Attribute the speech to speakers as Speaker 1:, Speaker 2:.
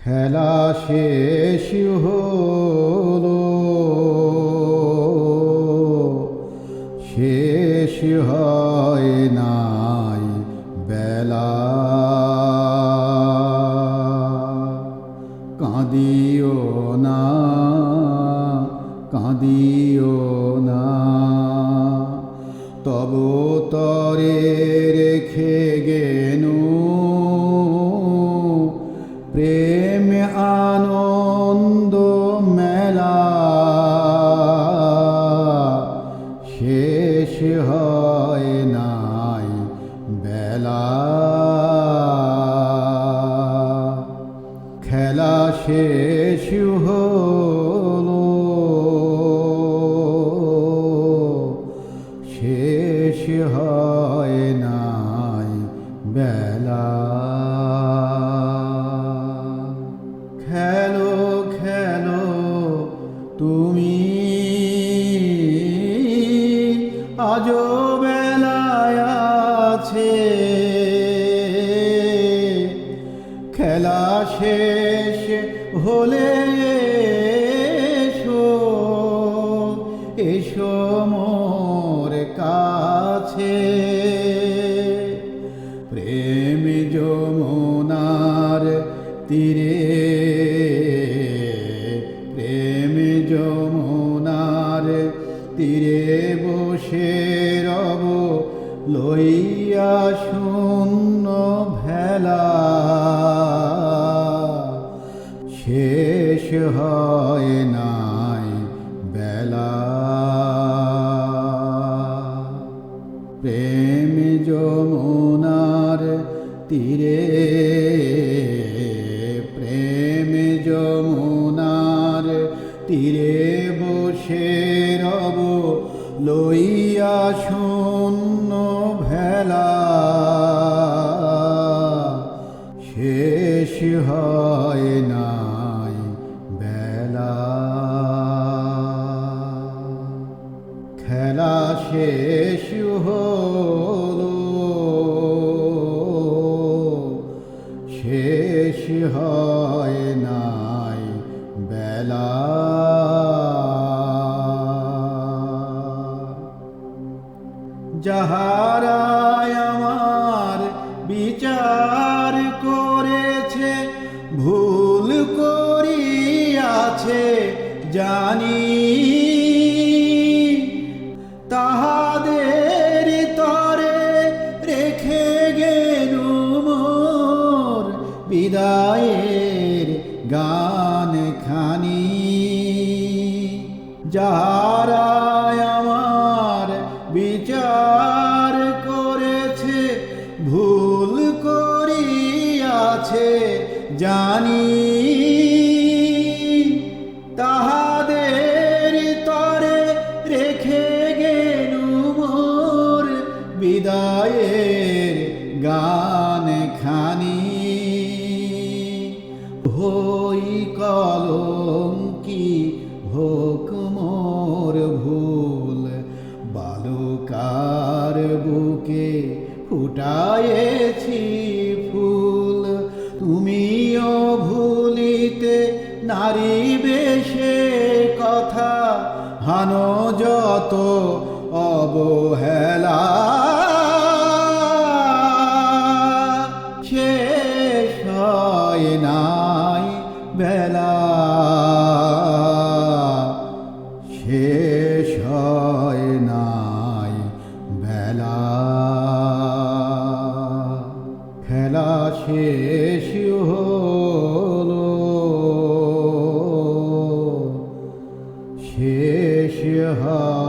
Speaker 1: খেলা শেষ হলো, শেষ হয় নাই বেলা। কাঁদিও না, কাঁদিও না, তবু তরে রেখে গেনু প্রেম আনন্দ মেলা। শেষ হয় নাই বেলা, খেলা শেষ হলো, শেষ হয় নাই বেলা। খেলো খেলো তুমি আজও বেলায় আছে, খেলা শেষ হলে এসো, এসো মোর কাছে। প্রেম যমুনার তীরে, প্রেম যমুনার তীরে বসে রব লইয়া শূন্য ভেলা। শেষ হয় নাই বেলা, প্রেম যমুনার তীরে, প্রেম যমুনার তীরে বসে রব লইয়া শূন্য ভেলা। শেষ হয় নাই বেলা, খেলা শেষ হলো, শেষ হয় নাই বেলা। যাহারা আমার বিচার করেছে, ভুল করিয়াছে জানি, তাহাদের তরে রেখে গেলু মোর বিদায়ের গান খানি। যাহারা আমার বিচার করেছে, ভুল করিয়াছে জানি, তাহাদের তরে রেখে গেলু মোর বিদায়ের গান খানি। হই কলঙ্কি হোক মোর ভুল, বালুকার বুকে ফুটায়েছি ফুল। তুমিও ভুলিতে নারী বেশে কথা, হানো যত অবহেলা। শেষ হয় নাই বেলা, শেষ হয় নাই বেলা। খেলা শেষ হলো, শেষ হয়